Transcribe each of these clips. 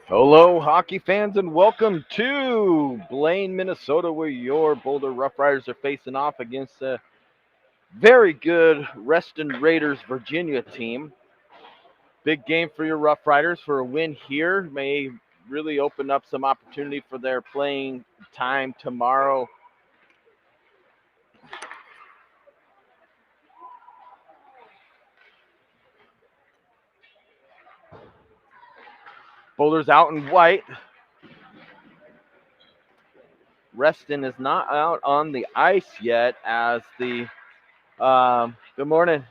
Hello, hockey fans, and welcome to Blaine, Minnesota, where your Boulder RoughRiders are facing off against a very good Reston Raiders Virginia team. Big game for your RoughRiders. For a win here may really open up some opportunity for their playing time tomorrow. Boulder's out in white. Reston is not out on the ice yet as good morning,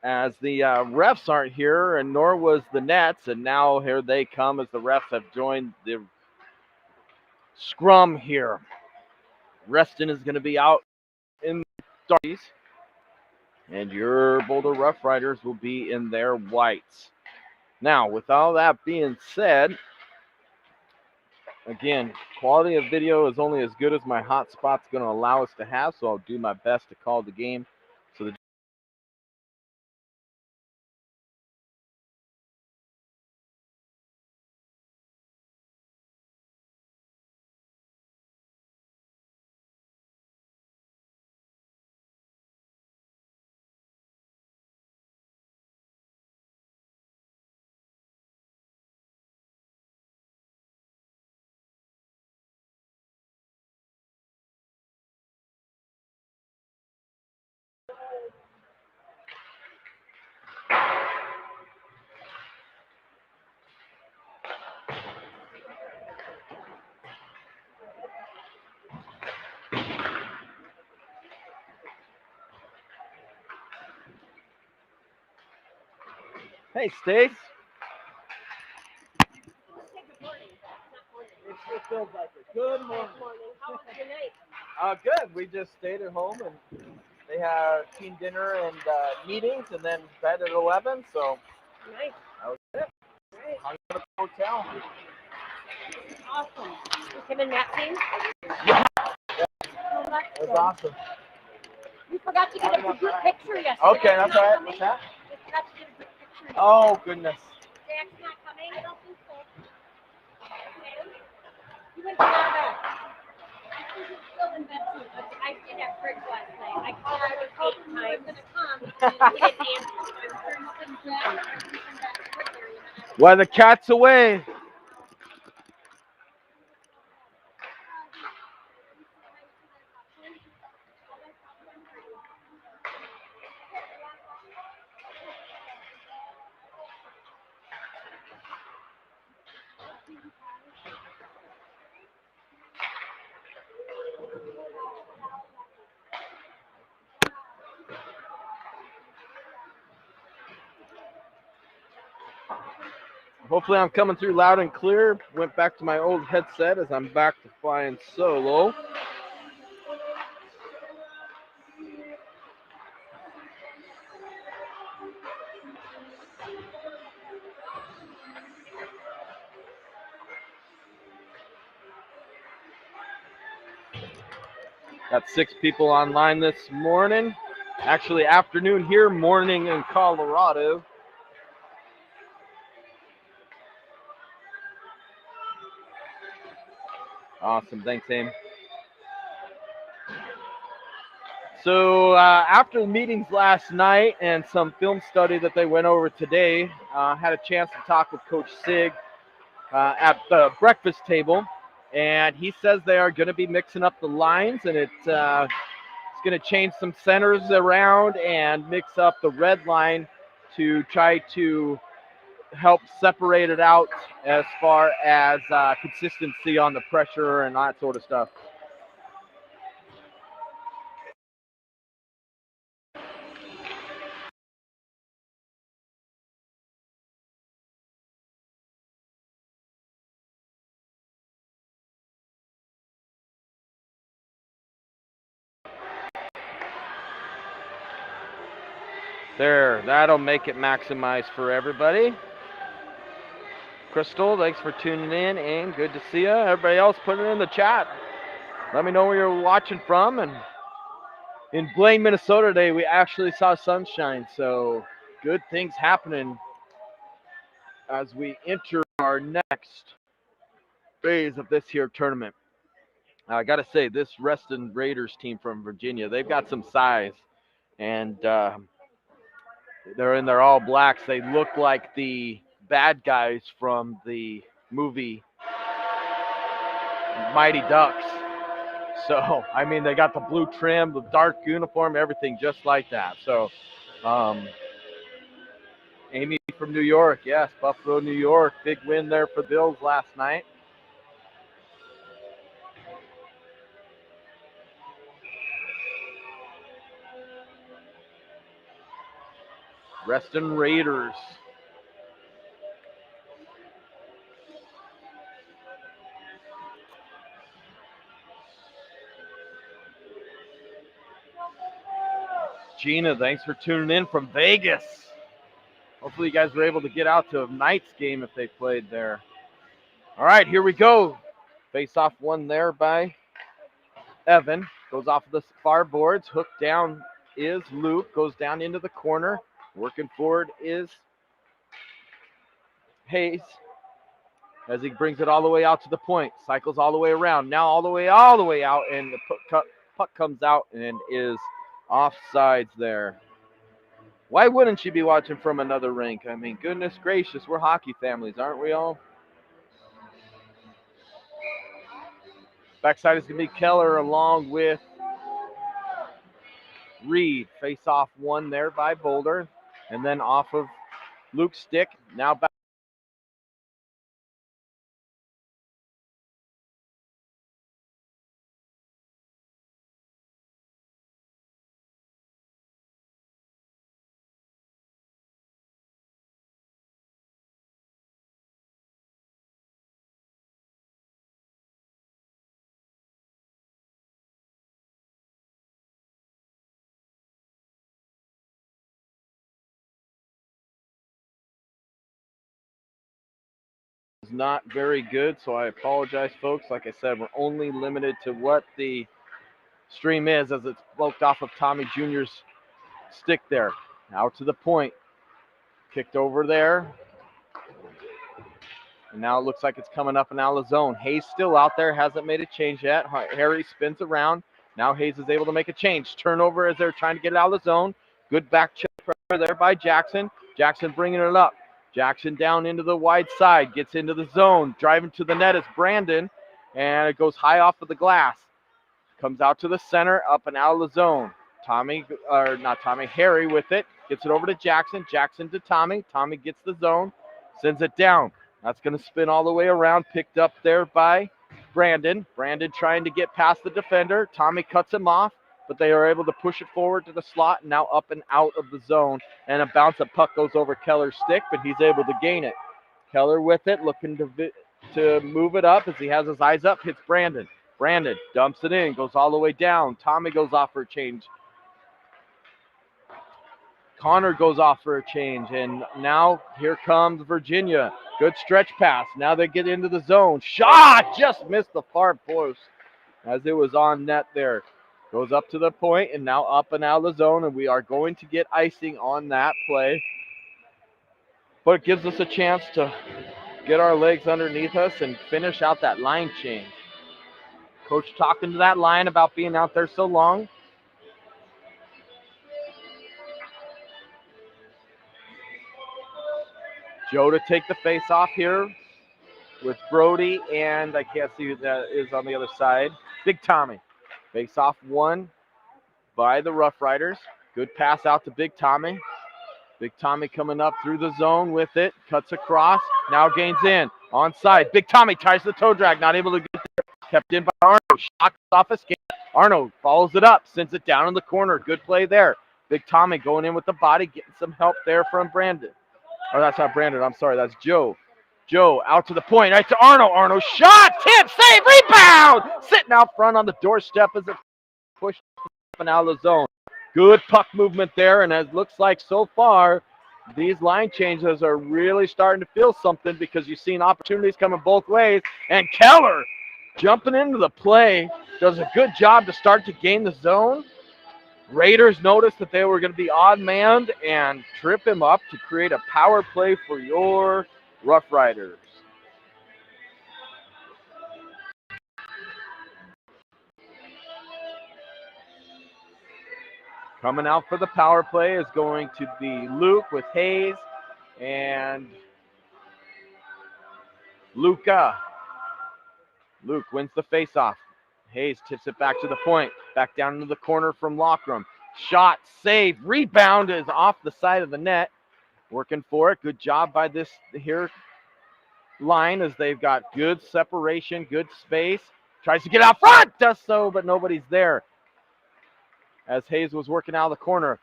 as the refs aren't here, and nor was the Nets, and now here they come as the refs have joined the scrum here. Reston is going to be out in darkies, and your Boulder RoughRiders will be in their whites. Now, with all that being said, again, quality of video is only as good as my hotspot's going to allow us to have, so I'll do my best to call the game so the Hey, Stace. It sure feels like it. Good morning. How was your night? Good. We just stayed at home and they had team dinner and meetings, and then bed at 11. So Nice. that was it. Right. Hung out at the hotel. Awesome. Was him and Matt team? Yeah, Oh, that's it was good. awesome. We forgot to get a group picture yesterday. Okay, that's all right. What's that? We forgot to get a group picture. Oh goodness. Jack's not coming. I don't think so. Okay. You went to bed. I think he's still in bed too, but I stayed at Fridge last night. I called him 8 times. He didn't answer. I'm sure he's been dead. Come back quicker. While the cat's away. Hopefully I'm coming through loud and clear. Went back to my old headset as I'm back to flying solo. Got 6 people online this morning. Actually, afternoon here, morning in Colorado. Awesome. Thanks, Aim. So after the meetings last night and some film study that they went over today, had a chance to talk with Coach Sig at the breakfast table. And he says they are going to be mixing up the lines, and it's going to change some centers around and mix up the red line to try to help separate it out as far as consistency on the pressure and that sort of stuff. There, that'll make it maximized for everybody. Crystal, thanks for tuning in, and good to see you. Everybody else, put it in the chat. Let me know where you're watching from. And in Blaine, Minnesota today, we actually saw sunshine, so good things happening as we enter our next phase of this here tournament. I got to say, this Reston Raiders team from Virginia, they've got some size, and they're in their all blacks. They look like the bad guys from the movie Mighty Ducks. So, I mean, they got the blue trim, the dark uniform, everything just like that. So, Amy from New York, yes, Buffalo, New York. Big win there for the Bills last night. Reston Raiders. Gina, thanks for tuning in from Vegas. Hopefully you guys were able to get out to a Knights game if they played there. All right, here we go. Face-off one there by Evan. Goes off of the far boards. Hooked down is Luke. Goes down into the corner. Working forward is Hayes as he brings it all the way out to the point. Cycles all the way around. Now all the way out, and the puck comes out and is offsides there. Why wouldn't she be watching from another rink? I mean, goodness gracious, we're hockey families, aren't we all? Backside is going to be Keller along with Reed. Face off one there by Boulder. And then off of Luke's stick. Now back. Not very good, so I apologize, folks. Like I said, we're only limited to what the stream is as it's poked off of Tommy Jr.'s stick there. Out to the point. Kicked over there. And now it looks like it's coming up and out of the zone. Hayes still out there, hasn't made a change yet. Harry spins around. Now Hayes is able to make a change. Turnover as they're trying to get it out of the zone. Good back check there by Jackson. Jackson bringing it up. Jackson down into the wide side, gets into the zone. Driving to the net is Brandon, and it goes high off of the glass. Comes out to the center, up and out of the zone. Harry with it. Gets it over to Jackson. Jackson to Tommy. Tommy gets the zone. Sends it down. That's going to spin all the way around. Picked up there by Brandon. Brandon trying to get past the defender. Tommy cuts him off, but they are able to push it forward to the slot. Now up and out of the zone. And a bounce of puck goes over Keller's stick, but he's able to gain it. Keller with it, looking to move it up as he has his eyes up. Hits Brandon. Brandon dumps it in, goes all the way down. Tommy goes off for a change. Connor goes off for a change, and now here comes Virginia. Good stretch pass. Now they get into the zone. Shot! Just missed the far post as it was on net there. Goes up to the point, and now up and out of the zone, and we are going to get icing on that play. But it gives us a chance to get our legs underneath us and finish out that line change. Coach talking to that line about being out there so long. Joe to take the face off here with Brody, and I can't see who that is on the other side. Big Tommy. Face off one by the RoughRiders. Good pass out to Big Tommy. Big Tommy coming up through the zone with it. Cuts across. Now gains in. Onside. Big Tommy tries the toe drag. Not able to get there. Kept in by Arno. Shot off escape. Arno follows it up. Sends it down in the corner. Good play there. Big Tommy going in with the body. Getting some help there from Brandon. Oh, that's not Brandon. I'm sorry. That's Joe. Joe out to the point. Right to Arno. Arno shot. Tip. Save. Rebound. Sitting out front on the doorstep as it pushed up and out of the zone. Good puck movement there. And it looks like so far These line changes are really starting to feel something because you've seen opportunities coming both ways. And Keller jumping into the play does a good job to start to gain the zone. Raiders noticed that they were going to be odd manned and trip him up to create a power play for your Rough Riders. Coming out for the power play is going to be Luke with Hayes and Luca. Luke wins the faceoff. Hayes tips it back to the point. Back down into the corner from Lockram. Shot, save, rebound is off the side of the net. Working for it. Good job by this here line as they've got good separation, good space. Tries to get out front, does so, but nobody's there. As Hayes was working out of the corner.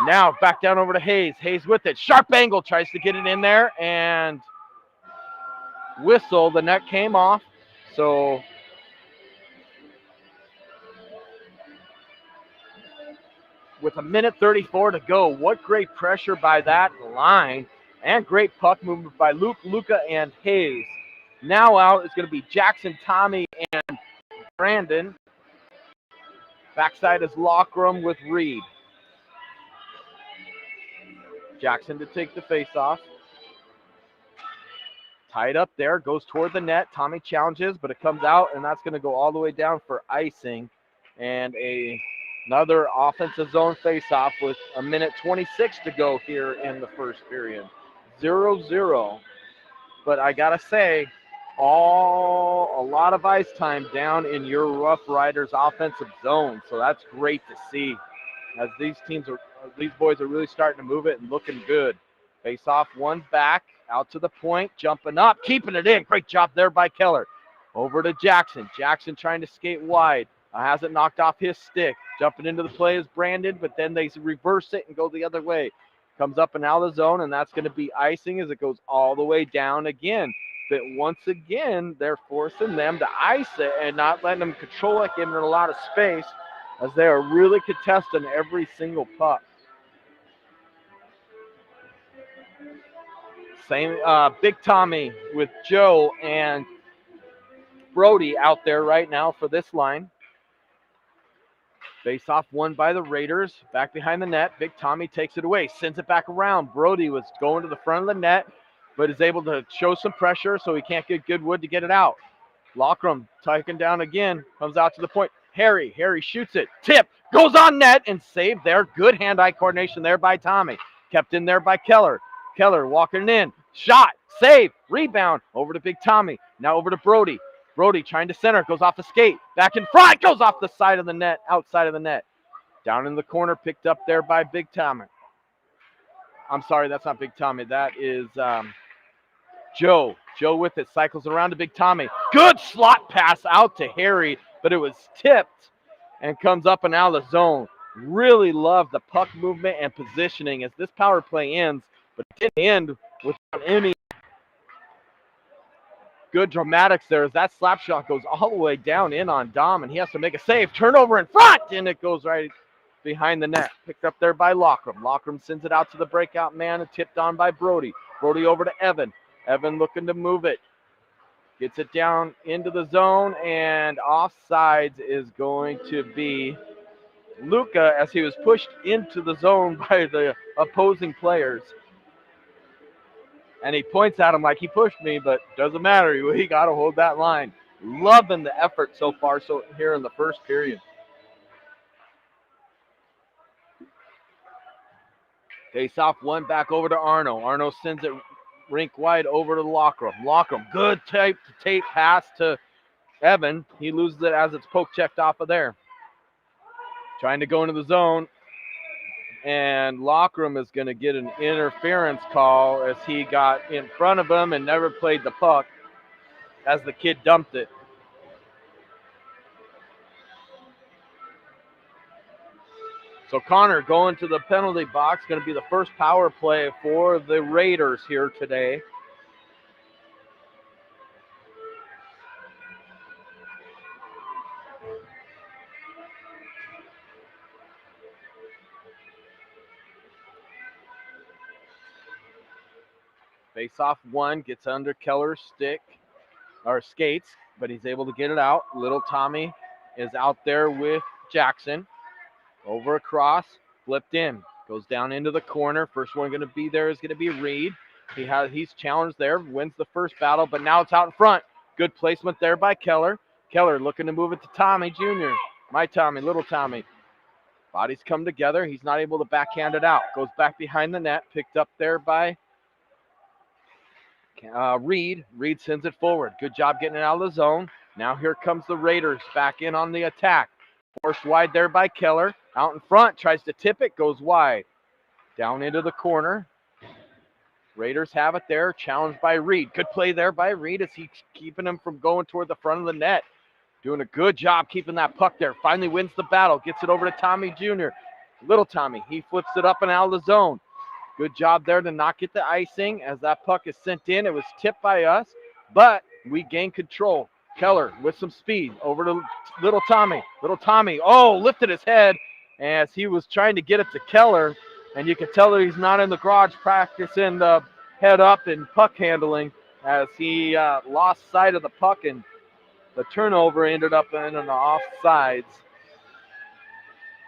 Now back down over to Hayes. Hayes with it. Sharp angle, tries to get it in there and whistle. The net came off. So with a minute 34 to go, what great pressure by that line and great puck movement by Luke, Luca, and Hayes. Now out is going to be Jackson, Tommy, and Brandon. Backside is Lockram with Reed. Jackson to take the face-off. Tied up there, goes toward the net. Tommy challenges, but it comes out, and that's going to go all the way down for icing. And another offensive zone face-off with a minute 26 to go here in the first period. 0-0. But I got to say, a lot of ice time down in your Rough Riders offensive zone. So that's great to see as these boys are really starting to move it and looking good. Face off, one back, out to the point, jumping up, keeping it in. Great job there by Keller. Over to Jackson. Jackson trying to skate wide. Has it knocked off his stick. Jumping into the play is Brandon, but then they reverse it and go the other way. Comes up and out of the zone, and that's going to be icing as it goes all the way down again. But once again, they're forcing them to ice it and not letting them control it, giving it a lot of space as they are really contesting every single puck. Same Big Tommy with Joe and Brody out there right now for this line. Face off won by the Raiders. Back behind the net. Big Tommy takes it away. Sends it back around. Brody was going to the front of the net, but is able to show some pressure so he can't get Goodwood to get it out. Lockram taken down again. Comes out to the point. Harry shoots it. Tip. Goes on net and saved there. Good hand-eye coordination there by Tommy. Kept in there by Keller. Keller walking in. Shot. Save. Rebound. Over to Big Tommy. Now over to Brody. Brody trying to center, goes off the skate, back in front, goes off the side of the net, outside of the net. Down in the corner, picked up there by Big Tommy. I'm sorry, that's not Big Tommy. That is Joe. Joe with it, cycles around to Big Tommy. Good slot pass out to Harry, but it was tipped and comes up and out of the zone. Really love the puck movement and positioning as this power play ends, but it didn't end without any good dramatics there as that slap shot goes all the way down in on Dom, and he has to make a save. Turnover in front, and it goes right behind the net. Picked up there by Lockram. Lockram sends it out to the breakout man and tipped on by Brody. Brody over to Evan. Evan looking to move it. Gets it down into the zone, and offsides is going to be Luca as he was pushed into the zone by the opposing players. And he points at him like he pushed me, but doesn't matter. He got to hold that line. Loving the effort so far here in the first period. Face off one back over to Arno. Arno sends it rink wide over to Lockram. Lockram, good tape pass to Evan. He loses it as it's poke checked off of there. Trying to go into the zone. And Lockram is going to get an interference call as he got in front of him and never played the puck as the kid dumped it. So Connor going to the penalty box, going to be the first power play for the Raiders here today. Face-off one, gets under Keller's stick, or skates, but he's able to get it out. Little Tommy is out there with Jackson. Over across, flipped in, goes down into the corner. First one going to be there is going to be Reed. He's challenged there, wins the first battle, but now it's out in front. Good placement there by Keller. Keller looking to move it to Tommy Jr. My Tommy, little Tommy. Bodies come together. He's not able to backhand it out. Goes back behind the net, picked up there by Reed. Reed sends it forward. Good job getting it out of the zone. Now here comes the Raiders back in on the attack. Forced wide there by Keller. Out in front, tries to tip it, goes wide. Down into the corner. Raiders have it there, challenged by Reed. Good play there by Reed as he's keeping him from going toward the front of the net. Doing a good job keeping that puck there. Finally wins the battle, gets it over to Tommy Jr. Little Tommy, he flips it up and out of the zone. Good job there to not get the icing as that puck is sent in. It was tipped by us, but we gain control. Keller with some speed over to Little Tommy. Little Tommy, lifted his head as he was trying to get it to Keller, and you can tell that he's not in the garage practicing the head up and puck handling as he lost sight of the puck, and the turnover ended up in an offsides.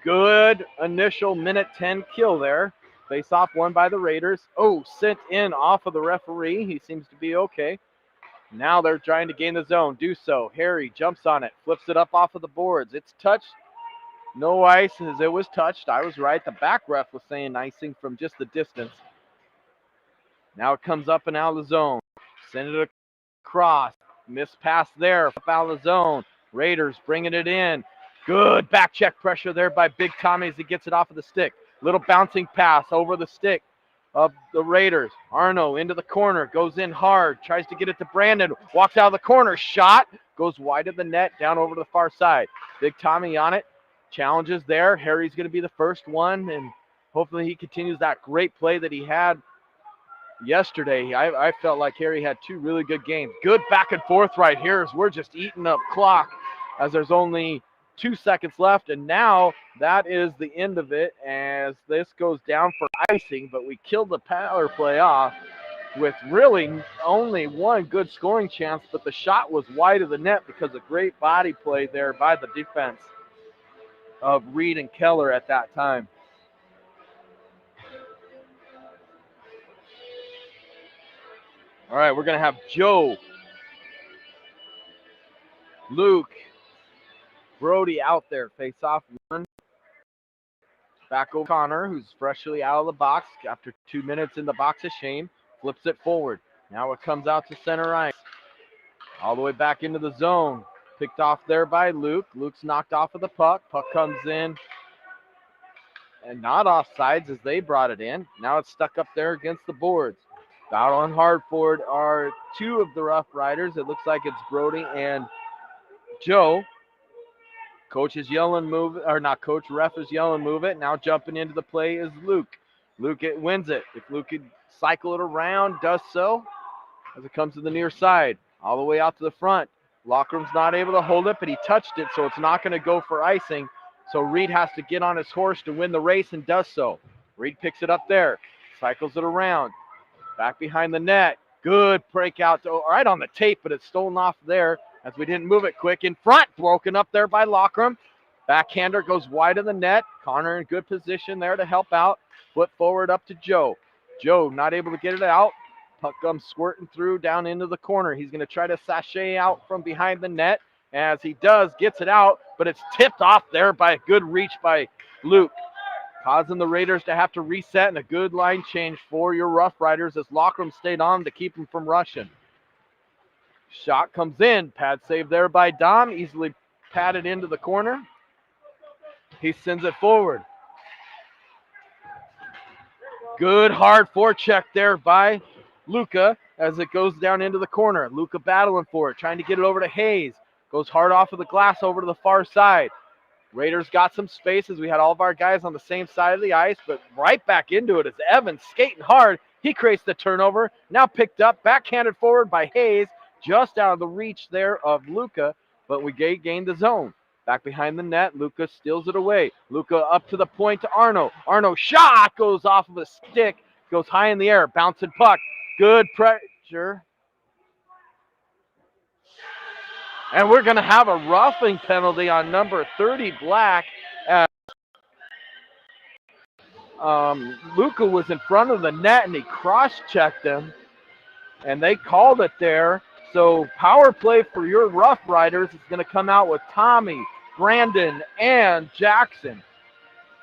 Good initial minute 10 kill there. Face off won by the Raiders. Sent in off of the referee. He seems to be okay. Now they're trying to gain the zone. Do so. Harry jumps on it. Flips it up off of the boards. It's touched. No ice as it was touched. I was right. The back ref was saying icing from just the distance. Now it comes up and out of the zone. Send it across. Missed pass there. Up out of the zone. Raiders bringing it in. Good back check pressure there by Big Tommy as he gets it off of the stick. Little bouncing pass over the stick of the Raiders. Arno into the corner, goes in hard, tries to get it to Brandon, walks out of the corner, shot, goes wide of the net, down over to the far side. Big Tommy on it, challenges there. Harry's going to be the first one, and hopefully he continues that great play that he had yesterday. I felt like Harry had two really good games. Good back and forth right here as we're just eating up clock as there's only 2 seconds left, and now that is the end of it as this goes down for icing, but we killed the power play off with really only one good scoring chance, but the shot was wide of the net because of great body play there by the defense of Reed and Keller at that time. All right, we're going to have Joe, Luke, Brody out there, face off one. Back over Connor, who's freshly out of the box after 2 minutes in the box of shame. Flips it forward. Now it comes out to center ice. All the way back into the zone. Picked off there by Luke. Luke's knocked off of the puck. Puck comes in and not offsides as they brought it in. Now it's stuck up there against the boards. Battling hard for it are two of the RoughRiders. It looks like it's Brody and Joe. Coach is yelling move, or not coach, ref is yelling move it. Now jumping into the play is Luke. Luke wins it. If Luke could cycle it around, does so as it comes to the near side. All the way out to the front. Lockerum's not able to hold it, but he touched it, so it's not going to go for icing. So Reed has to get on his horse to win the race and does so. Reed picks it up there, cycles it around. Back behind the net. Good breakout, right on the tape, but it's stolen off there as we didn't move it quick. In front, broken up there by Lockram. Backhander goes wide of the net. Connor in good position there to help out. Flip forward up to Joe. Joe not able to get it out. Puck comes squirting through down into the corner. He's going to try to sachet out from behind the net. As he does, gets it out, but it's tipped off there by a good reach by Luke, causing the Raiders to have to reset, and a good line change for your RoughRiders as Lockram stayed on to keep him from rushing. Shot comes in. Pad save there by Dom. Easily padded into the corner. He sends it forward. Good hard forecheck there by Luca as it goes down into the corner. Luca battling for it, trying to get it over to Hayes. Goes hard off of the glass over to the far side. Raiders got some space as we had all of our guys on the same side of the ice, but right back into it is Evans skating hard. He creates the turnover. Now picked up, backhanded forward by Hayes. Just out of the reach there of Luca, but we gained the zone. Back behind the net, Luca steals it away. Luca up to the point to Arno. Arno shot goes off of a stick, goes high in the air, bouncing puck, Good pressure. And we're going to have a roughing penalty on number 30, Black. Luca was in front of the net and he cross-checked him, and they called it there. So power play for your Rough Riders is going to come out with Tommy, Brandon, and Jackson,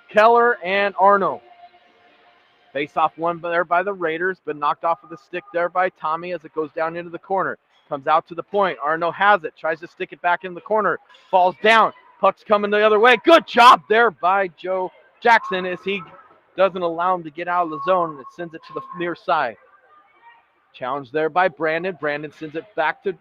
Keller, and Arno. Face-off one there by the Raiders, but knocked off of the stick there by Tommy as it goes down into the corner. Comes out to the point. Arno has it. Tries to stick it back in the corner. Falls down. Puck's coming the other way. Good job there by Joe Jackson as he doesn't allow him to get out of the zone, and it sends it to the near side. Challenge there by Brandon. Brandon sends it back to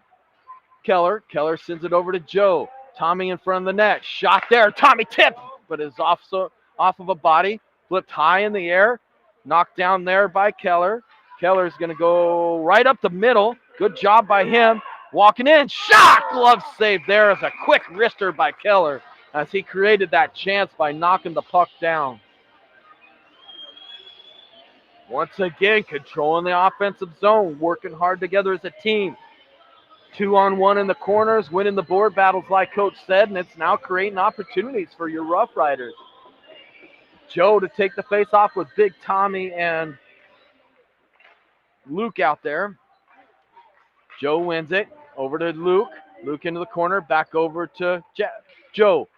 Keller. Keller sends it over to Joe. Tommy in front of the net. Shot there. Tommy tipped, but is off of a body. Flipped high in the air. Knocked down there by Keller. Keller's going to go right up the middle. Good job by him. Walking in. Shot! Glove save there as a quick wrister by Keller as he created that chance by knocking the puck down. Once again, controlling the offensive zone, working hard together as a team. 2-on-1 in the corners, winning the board battles like Coach said, and it's now creating opportunities for your Rough Riders. Joe to take the face off with Big Tommy and Luke out there. Joe wins it. Over to Luke. Luke into the corner. Back over to Joe.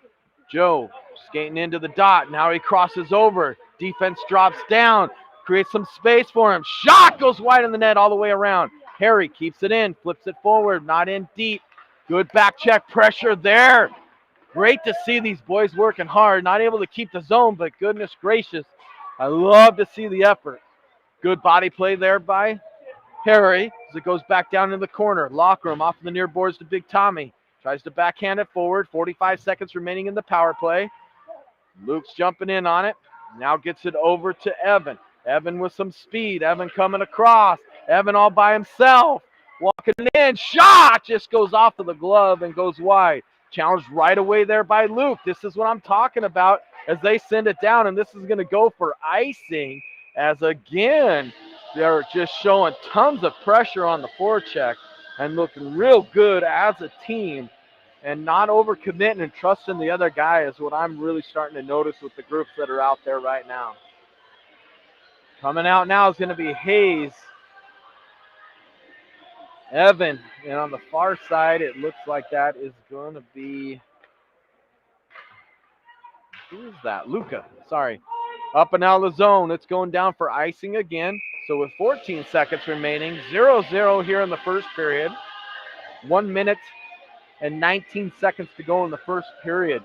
Joe skating into the dot. Now he crosses over. Defense drops down. Creates some space for him. Shot goes wide in the net all the way around. Harry keeps it in. Flips it forward. Not in deep. Good back check pressure there. Great to see these boys working hard. Not able to keep the zone, but goodness gracious, I love to see the effort. Good body play there by Harry as it goes back down in the corner. Locker room off the near boards to Big Tommy. Tries to backhand it forward. 45 seconds remaining in the power play. Luke's jumping in on it. Now gets it over to Evan. Evan with some speed. Evan coming across. Evan all by himself. Walking in. Shot just goes off of the glove and goes wide. Challenged right away there by Luke. This is what I'm talking about as they send it down, and this is going to go for icing as, again, they're just showing tons of pressure on the forecheck and looking real good as a team and not overcommitting and trusting the other guy is what I'm really starting to notice with the groups that are out there right now. Coming out now is going to be Hayes. Evan, and on the far side, it looks like that is going to be, who is that? Luca, sorry. Up and out of the zone, it's going down for icing again. So with 14 seconds remaining, 0-0 here in the first period. 1 minute and 19 seconds to go in the first period.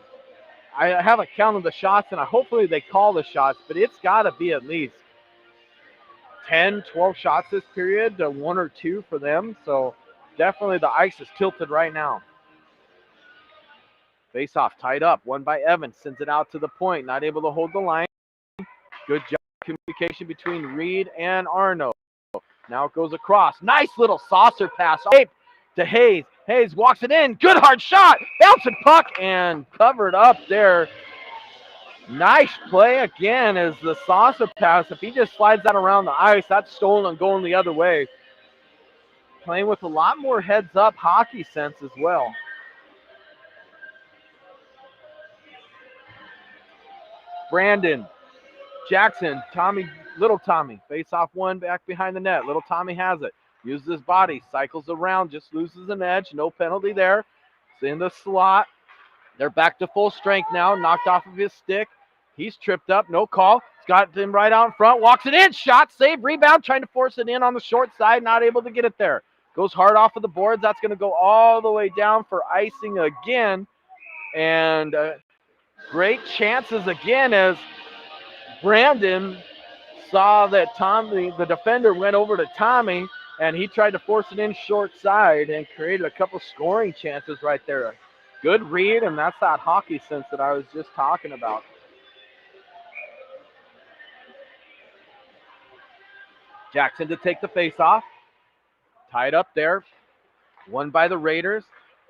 I haven't counted the shots, and hopefully they call the shots, but it's got to be at least 10, 12 shots this period, 1 or 2 for them. So definitely the ice is tilted right now. Face off, tied up, won by Evans, sends it out to the point, not able to hold the line. Good job communication between Reed and Arno. Now it goes across. Nice little saucer pass to Hayes. Hayes walks it in. Good hard shot. Bouncing puck and covered up there. Nice play again as the saucer pass. If he just slides that around the ice, that's stolen and going the other way. Playing with a lot more heads-up hockey sense as well. Brandon, Jackson, Tommy, little Tommy. Face off one back behind the net. Little Tommy has it. Uses his body, cycles around, just loses an edge. No penalty there. It's in the slot. They're back to full strength now. Knocked off of his stick. He's tripped up. No call. It's got him right out in front. Walks it in. Shot, save, rebound. Trying to force it in on the short side. Not able to get it there. Goes hard off of the boards. That's going to go all the way down for icing again. And great chances again as Brandon saw that Tommy, the defender, went over to Tommy, and he tried to force it in short side and created a couple scoring chances right there. Good read, and that's that hockey sense that I was just talking about. Jackson to take the face-off. Tied up there. Won by the Raiders,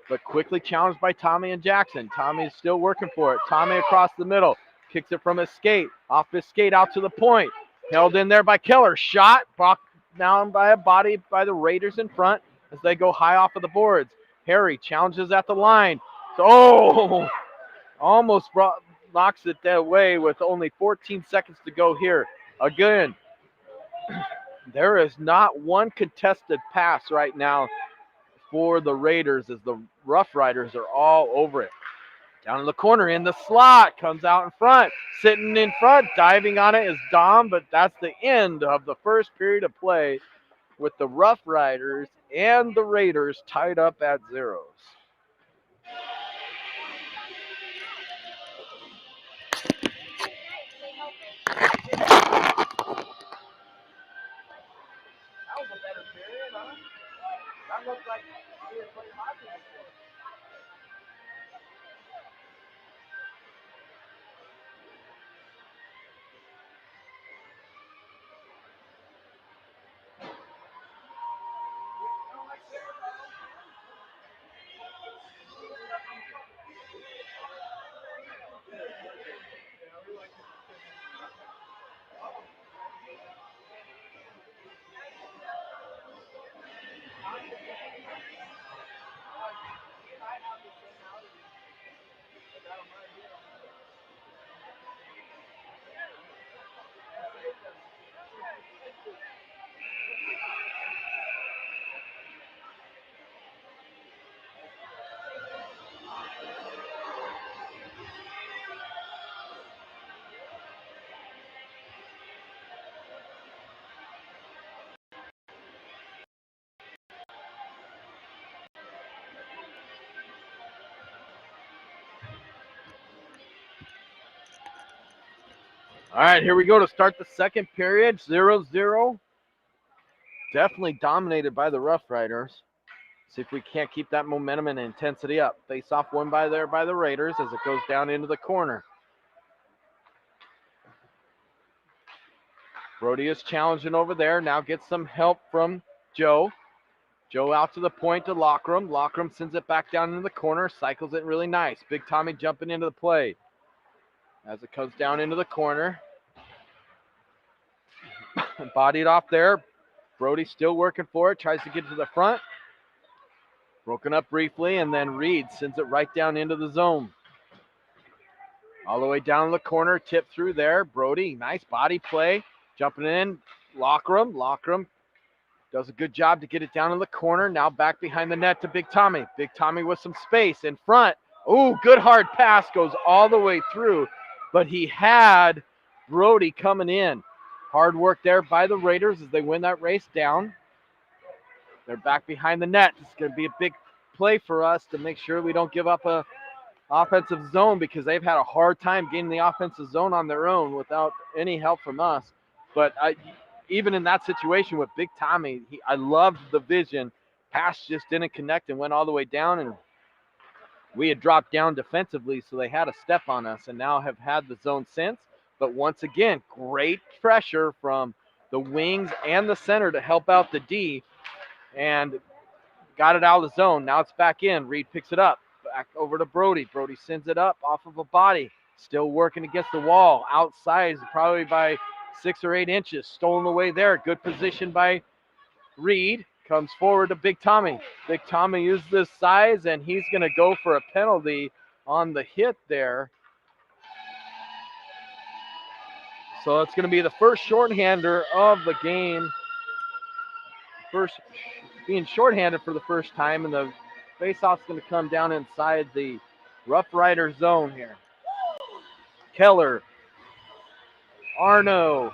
but quickly challenged by Tommy and Jackson. Tommy is still working for it. Tommy across the middle. Kicks it from his skate. Off his skate out to the point. Held in there by Keller. Shot. down by a body by the Raiders in front as they go high off of the boards. Harry challenges at the line. So, oh, almost knocks it that way with only 14 seconds to go here. Again, there is not one contested pass right now for the Raiders as the Rough Riders are all over it. Down in the corner, in the slot, comes out in front. Sitting in front, diving on it is Dom, but that's the end of the first period of play with the Rough Riders and the Raiders tied up at zeros. That was a better period, huh? That looked like we had played hockey before. All right, here we go to start the second period. 0-0. Definitely dominated by the Rough Riders. See if we can't keep that momentum and intensity up. Face off one by the Raiders as it goes down into the corner. Brody is challenging over there. Now gets some help from Joe. Joe out to the point to Lockram. Lockram sends it back down into the corner. Cycles it really nice. Big Tommy jumping into the play. As it comes down into the corner. Bodied off there. Brody still working for it. Tries to get to the front. Broken up briefly, and then Reed sends it right down into the zone. All the way down in the corner, tip through there. Brody, nice body play. Jumping in, Lockram. Lockram does a good job to get it down in the corner. Now back behind the net to Big Tommy. Big Tommy with some space in front. Oh, good hard pass goes all the way through, but he had Brody coming in. Hard work there by the Raiders as they win that race down. They're back behind the net. It's going to be a big play for us to make sure we don't give up a offensive zone because they've had a hard time getting the offensive zone on their own without any help from us. But even in that situation with Big Tommy, I loved the vision. Pass just didn't connect and went all the way down, and we had dropped down defensively, so they had a step on us and now have had the zone since. But once again, great pressure from the wings and the center to help out the D, and got it out of the zone. Now it's back in. Reed picks it up. Back over to Brody. Brody sends it up off of a body. Still working against the wall. Outside, probably by 6 or 8 inches. Stolen away there. Good position by Reed. Comes forward to Big Tommy. Big Tommy uses this size, and he's going to go for a penalty on the hit there. So it's going to be the first shorthander of the game. First being shorthanded for the first time, and the faceoff's going to come down inside the Rough Rider zone here. Keller, Arno,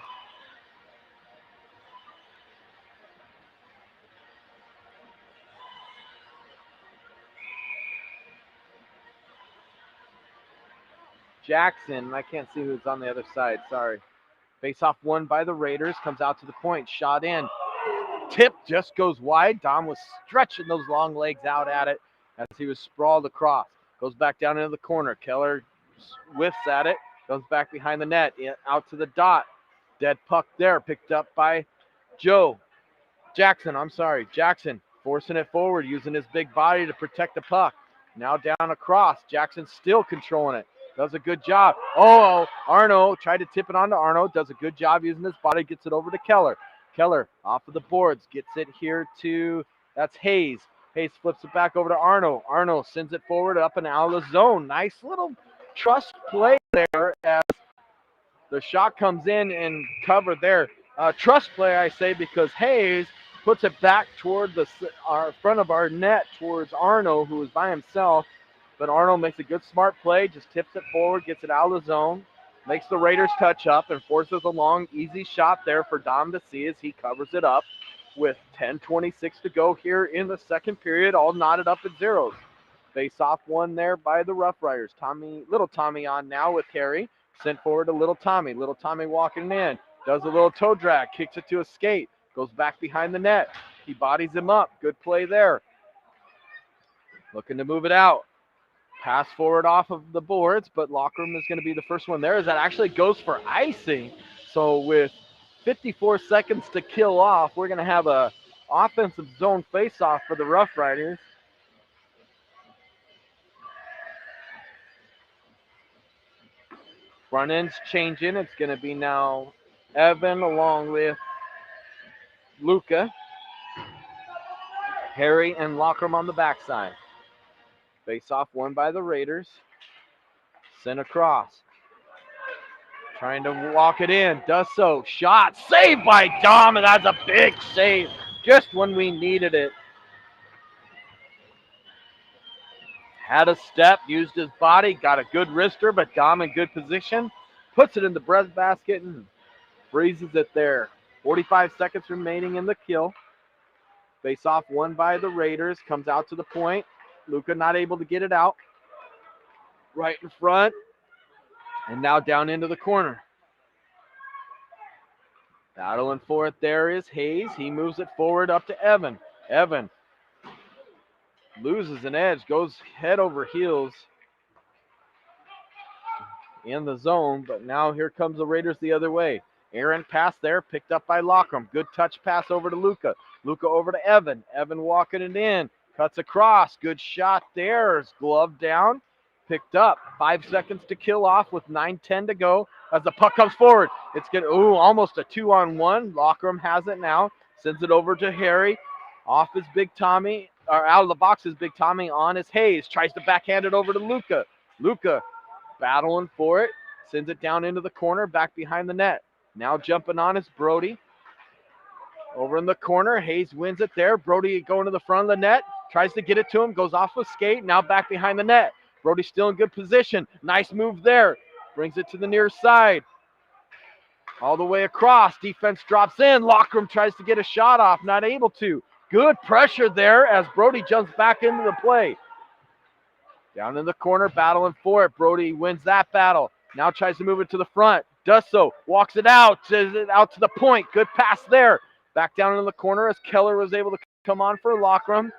Jackson. I can't see who's on the other side. Sorry. Faceoff won by the Raiders. Comes out to the point. Shot in. Tip just goes wide. Dom was stretching those long legs out at it as he was sprawled across. Goes back down into the corner. Keller whiffs at it. Goes back behind the net. Out to the dot. Dead puck there. Picked up by Jackson. Jackson forcing it forward, using his big body to protect the puck. Now down across. Jackson still controlling it. Does a good job. Oh, Arno tried to tip it onto Arno. Does a good job using his body. Gets it over to Keller. Keller off of the boards, gets it here to, that's Hayes. Hayes flips it back over to Arno. Arno sends it forward up and out of the zone. Nice little trust play there as the shot comes in and covered there. Trust play, I say, because Hayes puts it back toward the front of our net towards Arno, who is by himself. But Arno makes a good smart play, just tips it forward, gets it out of the zone, makes the Raiders touch up, and forces a long, easy shot there for Dom to see as he covers it up with 10:26 to go here in the second period, all knotted up at zeros. Face off one there by the RoughRiders. Little Tommy on now with Harry. Sent forward to Little Tommy. Little Tommy walking in. Does a little toe drag. Kicks it to a skate. Goes back behind the net. He bodies him up. Good play there. Looking to move it out. Pass forward off of the boards, but Lockram is going to be the first one there as that actually goes for icing. So with 54 seconds to kill off, we're going to have a offensive zone face-off for the RoughRiders. Front end's changing. It's going to be now Evan along with Luca. Harry and Lockram on the backside. Face off won by the Raiders. Sent across. Trying to walk it in. Does so. Shot. Saved by Dom, and that's a big save. Just when we needed it. Had a step. Used his body. Got a good wrister, but Dom in good position. Puts it in the breadbasket and freezes it there. 45 seconds remaining in the kill. Face off won by the Raiders. Comes out to the point. Luca not able to get it out. Right in front. And now down into the corner. Battling for it there is Hayes. He moves it forward up to Evan. Evan loses an edge. Goes head over heels in the zone. But now here comes the Raiders the other way. Aaron pass there. Picked up by Lockram. Good touch pass over to Luca. Luca over to Evan. Evan walking it in. Cuts across. Good shot there. Glove down. Picked up. 5 seconds to kill off with 9:10 to go as the puck comes forward. It's good. Ooh, almost a 2-on-1. Lockram has it now. Sends it over to Harry. Off his Big Tommy, or out of the box is Big Tommy on his Hayes. Tries to backhand it over to Luca. Luca battling for it. Sends it down into the corner, back behind the net. Now jumping on is Brody. Over in the corner, Hayes wins it there. Brody going to the front of the net. Tries to get it to him. Goes off with skate. Now back behind the net. Brody still in good position. Nice move there. Brings it to the near side. All the way across. Defense drops in. Lockram tries to get a shot off. Not able to. Good pressure there as Brody jumps back into the play. Down in the corner, battling for it. Brody wins that battle. Now tries to move it to the front. Does so. Walks it out. Sends it out to the point. Good pass there. Back down in the corner as Keller was able to come on for Lockram.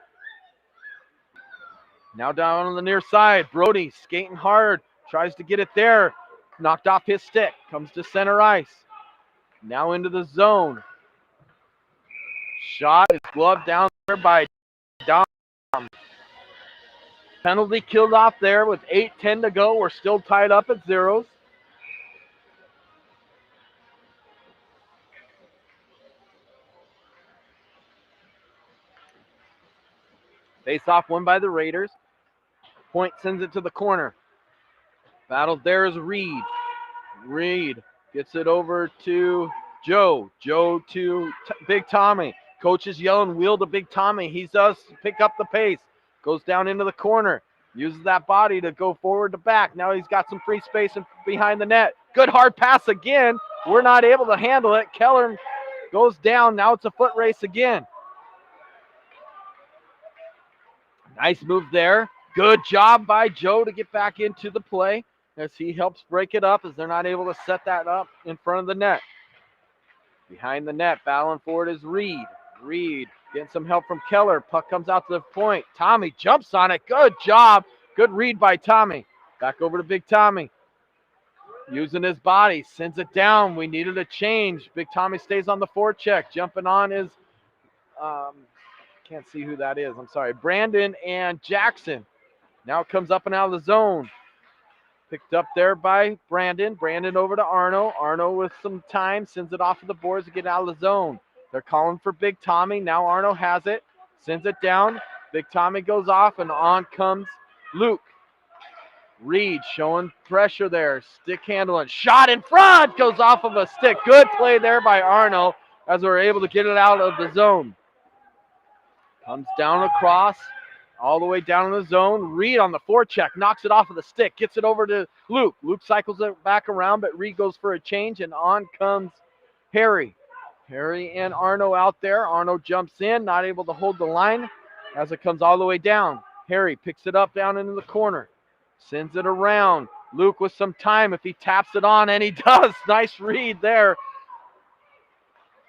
Now down on the near side. Brody skating hard. Tries to get it there. Knocked off his stick. Comes to center ice. Now into the zone. Shot is gloved down there by Dom. Penalty killed off there with 8:10 to go. We're still tied up at zeros. Face off won by the Raiders. Point sends it to the corner. Battled there is Reed. Reed gets it over to Joe. Joe to Big Tommy. Coach is yelling, wheel to Big Tommy. He does pick up the pace. Goes down into the corner. Uses that body to go forward to back. Now he's got some free space behind the net. Good hard pass again. We're not able to handle it. Keller goes down. Now it's a foot race again. Nice move there. Good job by Joe to get back into the play as he helps break it up as they're not able to set that up in front of the net. Behind the net, battling for it is Reed. Reed getting some help from Keller. Puck comes out to the point. Tommy jumps on it. Good job. Good read by Tommy. Back over to Big Tommy. Using his body. Sends it down. We needed a change. Big Tommy stays on the forecheck. Jumping on is, can't see who that is. I'm sorry. Brandon and Jackson. Now it comes up and out of the zone. Picked up there by Brandon. Brandon over to Arno. Arno with some time. Sends it off of the boards to get out of the zone. They're calling for Big Tommy. Now Arno has it. Sends it down. Big Tommy goes off, and on comes Luke. Reed showing pressure there. Stick handling. Shot in front. Goes off of a stick. Good play there by Arno as we're able to get it out of the zone. Comes down across. All the way down in the zone. Reed on the forecheck. Knocks it off of the stick. Gets it over to Luke. Luke cycles it back around, but Reed goes for a change, and on comes Harry. Harry and Arno out there. Arno jumps in. Not able to hold the line as it comes all the way down. Harry picks it up down into the corner. Sends it around. Luke with some time if he taps it on, and he does. Nice read there.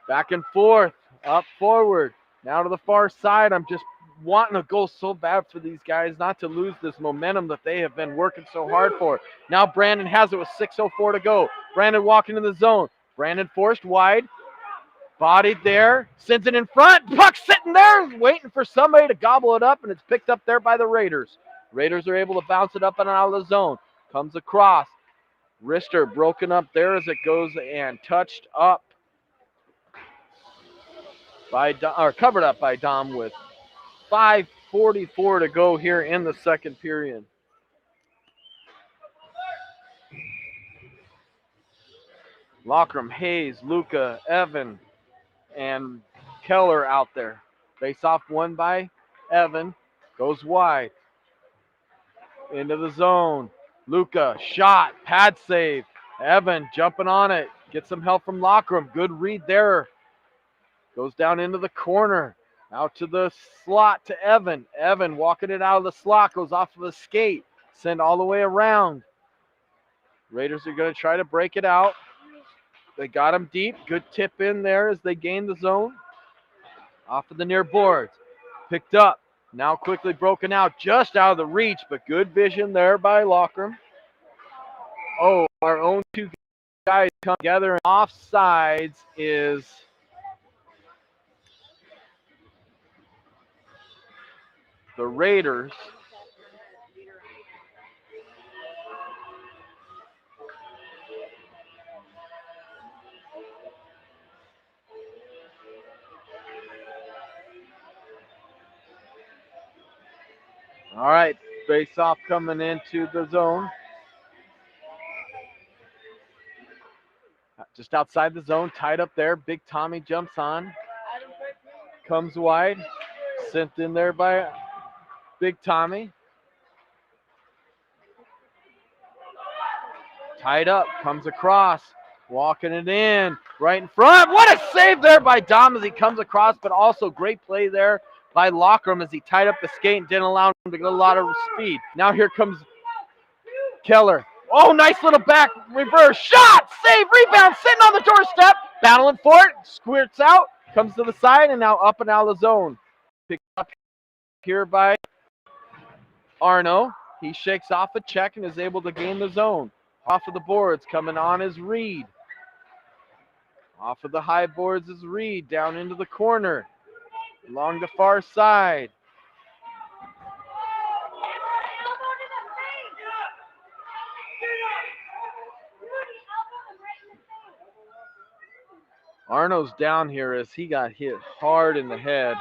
Back and forth. Up forward. Now to the far side. I'm just wanting a goal so bad for these guys not to lose this momentum that they have been working so hard for. Now Brandon has it with 6:04 to go. Brandon walking in the zone. Brandon forced wide. Bodied there. Sends it in front. Puck sitting there waiting for somebody to gobble it up, and it's picked up there by the Raiders. Raiders are able to bounce it up and out of the zone. Comes across. Wrister broken up there as it goes and touched up by Dom, or covered up by Dom with 5:44 to go here in the second period. Lockram, Hayes, Luca, Evan, and Keller out there. Face off won by Evan. Goes wide. Into the zone. Luca, shot, pad save. Evan jumping on it. Gets some help from Lockram. Good read there. Goes down into the corner. Out to the slot to Evan. Evan walking it out of the slot. Goes off of the skate. Send all the way around. Raiders are going to try to break it out. They got him deep. Good tip in there as they gain the zone. Off of the near boards. Picked up. Now quickly broken out. Just out of the reach, but good vision there by Lockram. Oh, our own two guys come together. And offsides is the Raiders. All right, face off coming into the zone. Just outside the zone, tied up there. Big Tommy jumps on. Comes wide. Sent in there by Big Tommy. Tied up, comes across. Walking it in, right in front. What a save there by Dom as he comes across, but also great play there by Lockram as he tied up the skate and didn't allow him to get a lot of speed. Now here comes Keller. Oh, nice little back reverse. Shot, save, rebound, sitting on the doorstep. Battling for it, squirts out, comes to the side, and now up and out of the zone. Picked up here by Arno. He shakes off a check and is able to gain the zone. Off of the boards, coming on is Reed. Off of the high boards is Reed, down into the corner, along the far side. Arno's down here as he got hit hard in the head.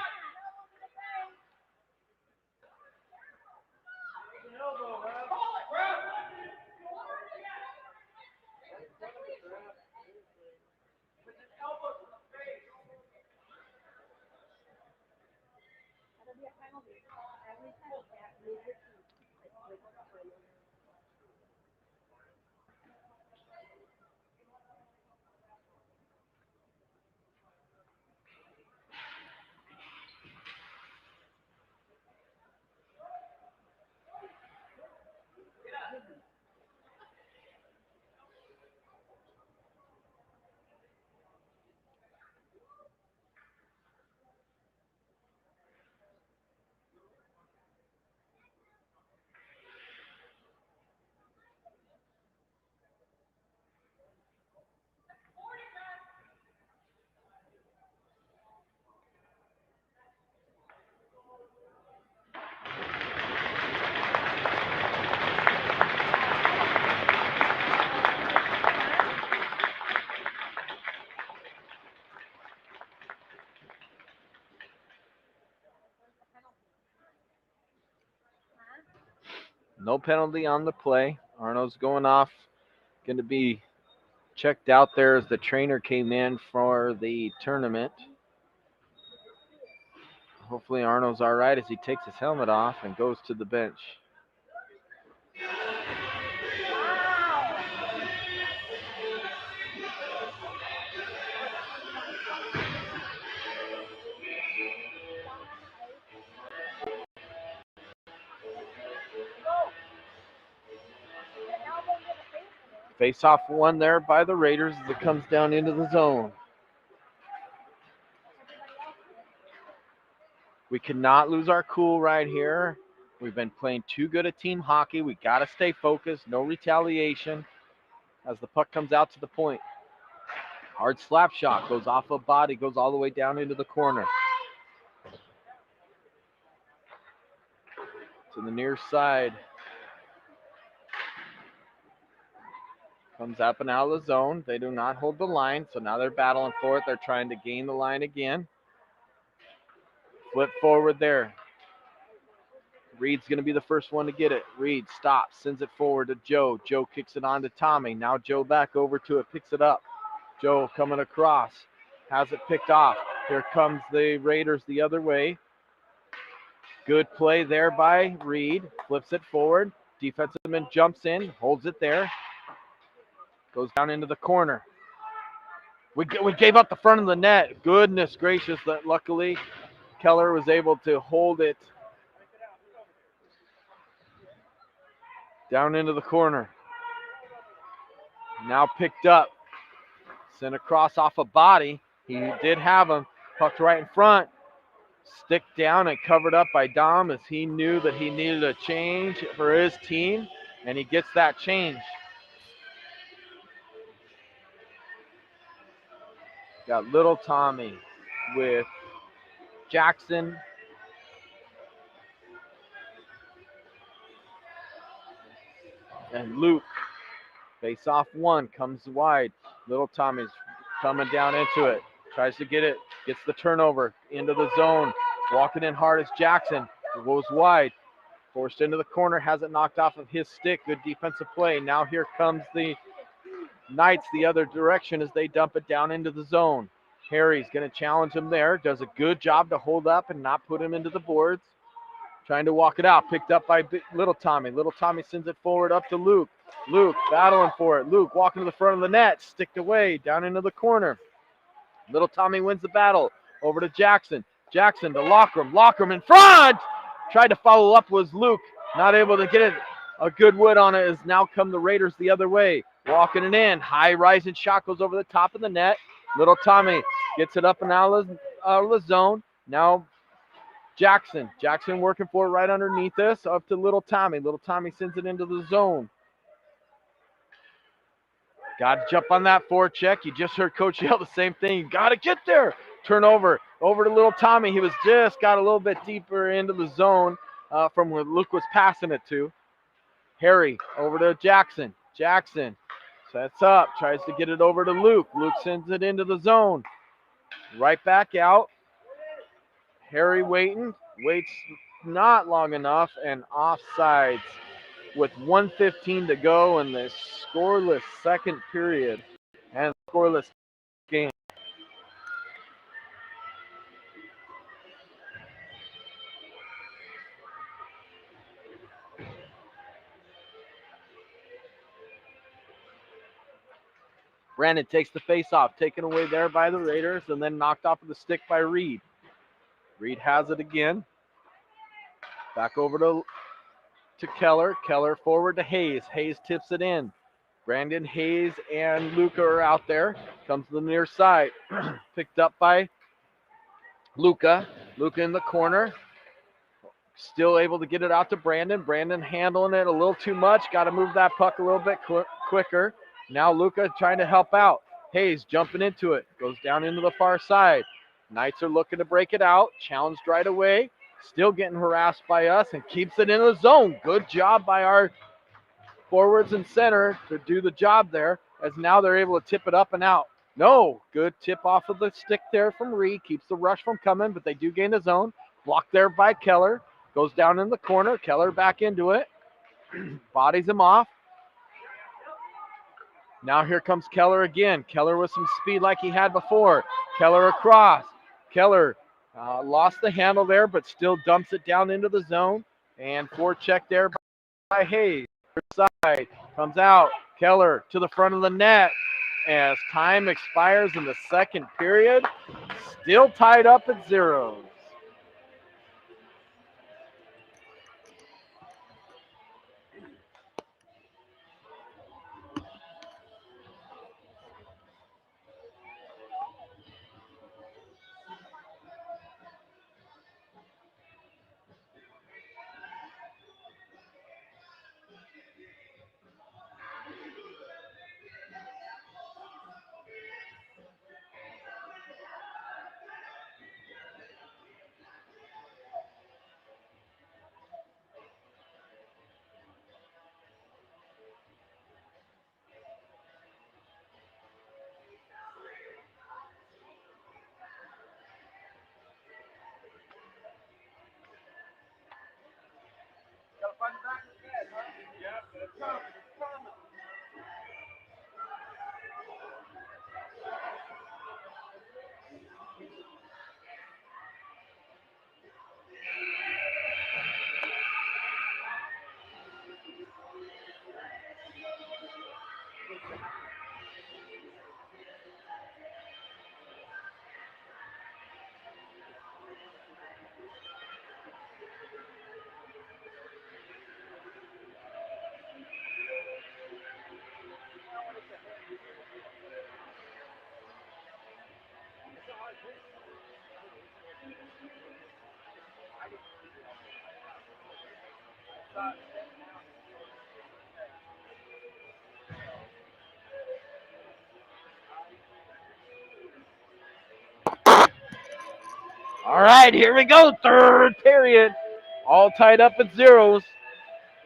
No penalty on the play. Arno's going off. Going to be checked out there as the trainer came in for the tournament. Hopefully Arno's all right as he takes his helmet off and goes to the bench. Face off one there by the Raiders as it comes down into the zone. We cannot lose our cool right here. We've been playing too good a team hockey. We got to stay focused. No retaliation as the puck comes out to the point. Hard slap shot, goes off a body, goes all the way down into the corner. To the near side. Comes up and out of the zone. They do not hold the line, so now they're battling for it. They're trying to gain the line again. Flip forward there. Reed's going to be the first one to get it. Reed stops, sends it forward to Joe. Joe kicks it on to Tommy. Now Joe back over to it, picks it up. Joe coming across, has it picked off. Here comes the Raiders the other way. Good play there by Reed. Flips it forward. Defensive man jumps in, holds it there. Goes down into the corner. We gave up the front of the net. Goodness gracious, that luckily Keller was able to hold it down into the corner. Now picked up. Sent across off a body. He did have him. Pucked right in front. Stick down and covered up by Dom as he knew that he needed a change for his team, and he gets that change. Got little Tommy with Jackson. And Luke. Face off one, comes wide. Little Tommy's coming down into it. Tries to get it, gets the turnover into the zone. Walking in hard is Jackson. It goes wide. Forced into the corner, has it knocked off of his stick. Good defensive play. Now here comes the Knights the other direction as they dump it down into the zone. Harry's going to challenge him there. Does a good job to hold up and not put him into the boards. Trying to walk it out. Picked up by Little Tommy. Little Tommy sends it forward up to Luke. Luke battling for it. Luke walking to the front of the net. Sticked away down into the corner. Little Tommy wins the battle. Over to Jackson. Jackson to Lockram. Lockram in front. Tried to follow up was Luke. Not able to get it. A good wood on it as now come the Raiders the other way. Walking it in. High rising shot goes over the top of the net. Little Tommy gets it up and out of the zone. Now Jackson. Jackson working for it right underneath us. Up to Little Tommy. Little Tommy sends it into the zone. Got to jump on that forecheck. You just heard Coach yell the same thing. You got to get there. Turnover over to Little Tommy. He was just got a little bit deeper into the zone from where Luke was passing it to. Harry over to Jackson. Jackson sets up. Tries to get it over to Luke. Luke sends it into the zone. Right back out. Harry waiting. Waits not long enough and offsides. With 1:15 to go in the scoreless second period and scoreless game. Brandon takes the face-off, taken away there by the Raiders, and then knocked off of the stick by Reed. Reed has it again. Back over to Keller. Keller forward to Hayes. Hayes tips it in. Brandon, Hayes, and Luca are out there. Comes to the near side. Picked up by Luca. Luca in the corner. Still able to get it out to Brandon. Brandon handling it a little too much. Got to move that puck a little bit quicker. Now Luca trying to help out. Hayes jumping into it. Goes down into the far side. Knights are looking to break it out. Challenged right away. Still getting harassed by us and keeps it in the zone. Good job by our forwards and center to do the job there as now they're able to tip it up and out. No, good tip off of the stick there from Reed. Keeps the rush from coming, but they do gain the zone. Blocked there by Keller. Goes down in the corner. Keller back into it. Bodies him off. Now here comes Keller again. Keller with some speed like he had before. Keller across. Keller lost the handle there, but still dumps it down into the zone. And forecheck there by Hayes. Side comes out. Keller to the front of the net as time expires in the second period. Still tied up at 0. All right, here we go. Third period. All tied up at 0s.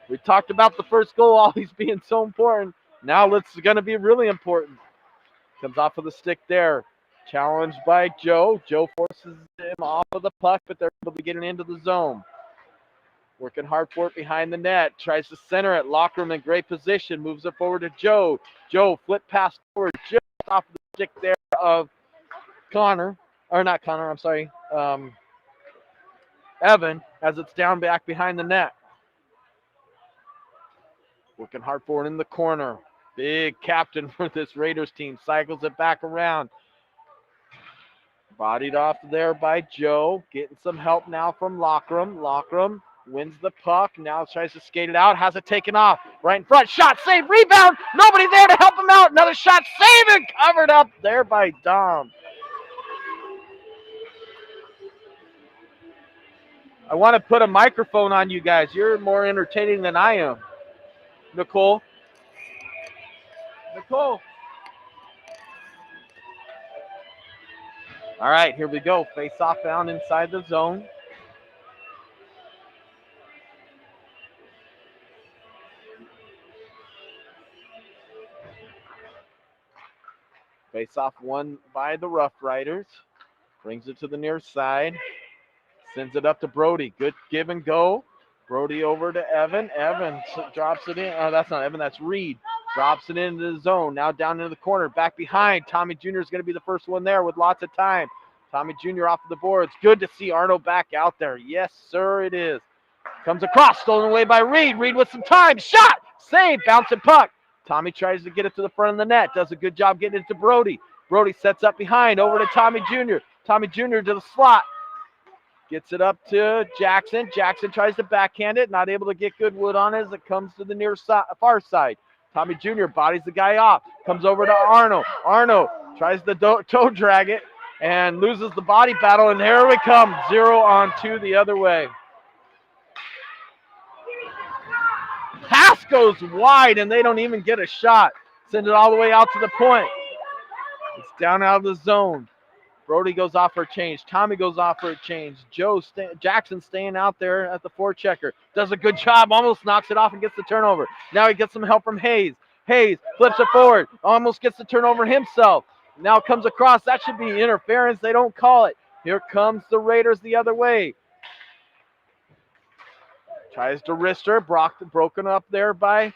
We talked about the first goal always being so important. Now it's going to be really important. Comes off of the stick there. Challenged by Joe. Joe forces him off of the puck, but they're able to get it into the zone. Working hard for it behind the net. Tries to center it. Lockram in great position. Moves it forward to Joe. Joe flip pass forward. Just off the stick there of Connor. Or not Connor, I'm sorry. Evan, as it's down back behind the net. Working hard for it in the corner. Big captain for this Raiders team. Cycles it back around. Bodied off there by Joe. Getting some help now from Lockram. Lockram wins the puck. Now tries to skate it out. Has it taken off. Right in front. Shot, save, rebound. Nobody there to help him out. Another shot, save, and covered up there by Dom. I want to put a microphone on you guys. You're more entertaining than I am. Nicole. Nicole. All right, here we go. Face off down inside the zone. Face off won by the RoughRiders. Brings it to the near side. Sends it up to Brody. Good give and go. Brody over to Evan. Evan drops it in. Oh, that's not Evan. That's Reed. Drops it into the zone. Now down into the corner. Back behind. Tommy Jr. is going to be the first one there with lots of time. Tommy Jr. off of the boards. Good to see Arno back out there. Yes, sir, it is. Comes across. Stolen away by Reed. Reed with some time. Shot. Save. Bouncing puck. Tommy tries to get it to the front of the net. Does a good job getting it to Brody. Brody sets up behind. Over to Tommy Jr. Tommy Jr. to the slot. Gets it up to Jackson. Jackson tries to backhand it. Not able to get good wood on it as it comes to the near side, far side. Tommy Jr. bodies the guy off. Comes over to Arno. Arno tries to toe drag it and loses the body battle. And here we come. 0-on-2 the other way. Pass goes wide and they don't even get a shot. Send it all the way out to the point. It's down out of the zone. Brody goes off for a change. Tommy goes off for a change. Jackson staying out there at the forechecker. Does a good job. Almost knocks it off and gets the turnover. Now he gets some help from Hayes. Hayes flips it forward. Almost gets the turnover himself. Now comes across. That should be interference. They don't call it. Here comes the Raiders the other way. Tries to wrist her. Broken up there by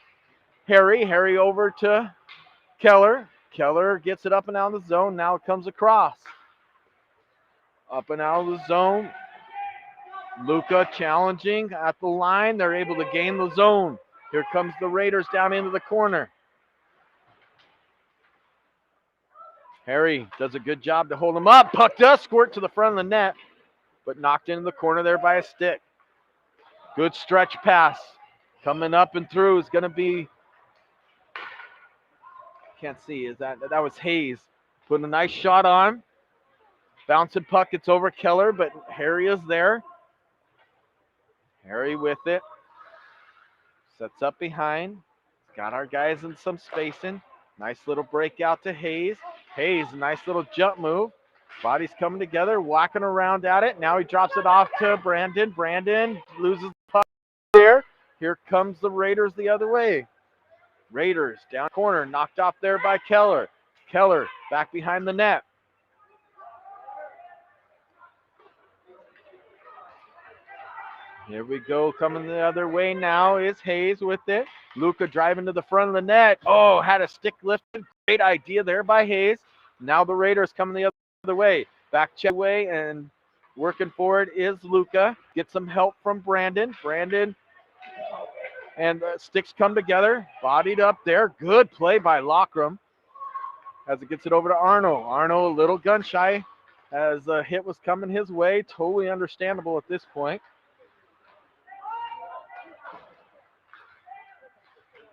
Harry. Harry over to Keller. Keller gets it up and out of the zone. Now it comes across. Up and out of the zone. Luca challenging at the line. They're able to gain the zone. Here comes the Raiders down into the corner. Harry does a good job to hold him up. Puck does squirt to the front of the net, but knocked into the corner there by a stick. Good stretch pass. Coming up and through is going to be, can't see, is that was Hayes. Putting a nice shot on. Bouncing puck, it's over Keller, but Harry is there. Harry with it. Sets up behind. Got our guys in some spacing. Nice little breakout to Hayes. Hayes, nice little jump move. Bodies coming together, walking around at it. Now he drops it off to Brandon. Brandon loses the puck there. Here comes the Raiders the other way. Raiders down corner, knocked off there by Keller. Keller back behind the net. Here we go, coming the other way now is Hayes with it. Luca driving to the front of the net. Oh, had a stick lifted. Great idea there by Hayes. Now the Raiders coming the other way. Back check way and working for it is Luca. Get some help from Brandon. Brandon and sticks come together. Bodied up there. Good play by Lockram as it gets it over to Arno. Arno a little gun shy as a hit was coming his way. Totally understandable at this point.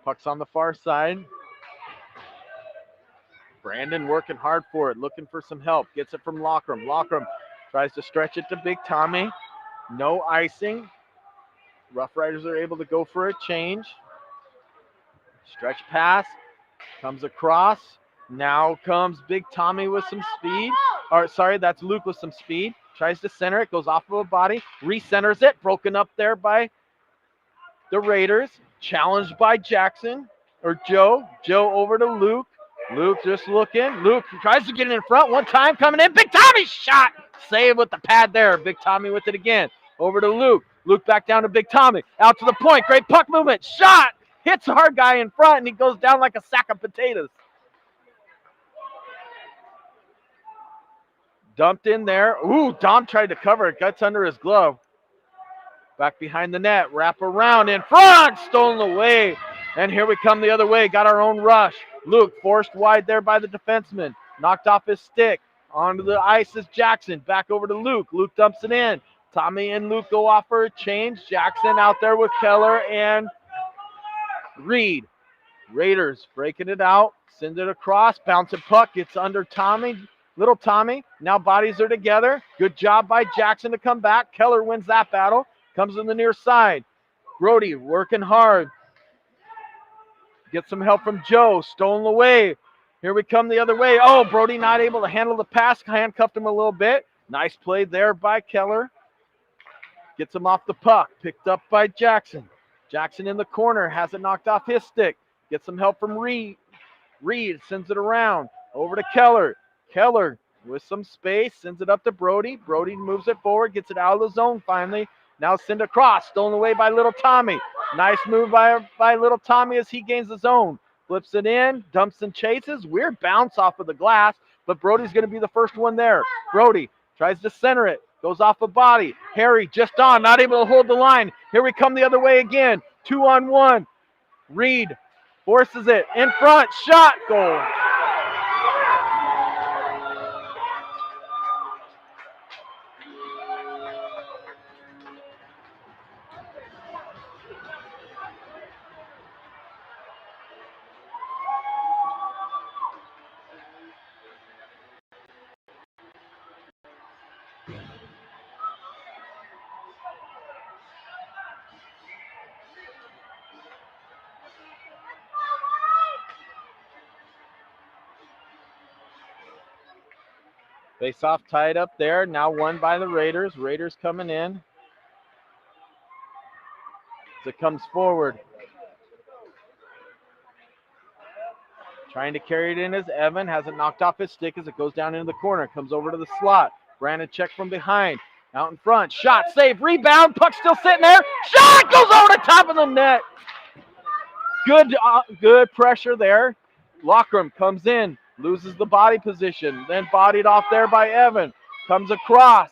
Puck's on the far side. Brandon working hard for it, looking for some help. Gets it from Lockram. Lockram tries to stretch it to Big Tommy. No icing. RoughRiders are able to go for a change. Stretch pass. Comes across. Now comes Big Tommy with some speed. Or sorry, that's Luke with some speed. Tries to center it. Goes off of a body. Recenters it. Broken up there by the Raiders. Challenged by Jackson. Or Joe. Joe over to Luke. Luke just looking. Luke tries to get in front. One time coming in. Big Tommy's shot. Save with the pad there. Big Tommy with it again. Over to Luke. Luke back down to Big Tommy. Out to the point. Great puck movement. Shot. Hits our guy in front and he goes down like a sack of potatoes. Dumped in there. Ooh, Dom tried to cover it. Guts under his glove. Back behind the net. Wrap around in front. Stolen away. And here we come the other way. Got our own rush. Luke forced wide there by the defenseman. Knocked off his stick. Onto the ice is Jackson. Back over to Luke. Luke dumps it in. Tommy and Luke go off for a change. Jackson out there with Keller and Reed. Raiders breaking it out. Send it across. Bouncing puck. Gets under Tommy. Little Tommy. Now bodies are together. Good job by Jackson to come back. Keller wins that battle. Comes in the near side. Brody working hard. Get some help from Joe. Stolen away. Here we come the other way. Oh, Brody not able to handle the pass. Handcuffed him a little bit. Nice play there by Keller. Gets him off the puck. Picked up by Jackson. Jackson in the corner. Has it knocked off his stick. Gets some help from Reed. Reed sends it around. Over to Keller. Keller with some space. Sends it up to Brody. Brody moves it forward. Gets it out of the zone finally. Now send across. Stolen away by Little Tommy. Nice move by Little Tommy as he gains the zone. Flips it in. Dumps and chases. Weird bounce off of the glass. But Brody's going to be the first one there. Brody tries to center it. Goes off a body. Harry just on. Not able to hold the line. Here we come the other way again. 2-on-1. Reed forces it. In front. Shot. Goal. Face off tied up there. Now won by the Raiders. Raiders coming in. As it comes forward. Trying to carry it in as Evan. Has it knocked off his stick as it goes down into the corner. Comes over to the slot. Brandon check from behind. Out in front, shot, save, rebound, puck still sitting there. Shot goes over the top of the net. Good pressure there. Lockram comes in, loses the body position, then bodied off there by Evan. Comes across.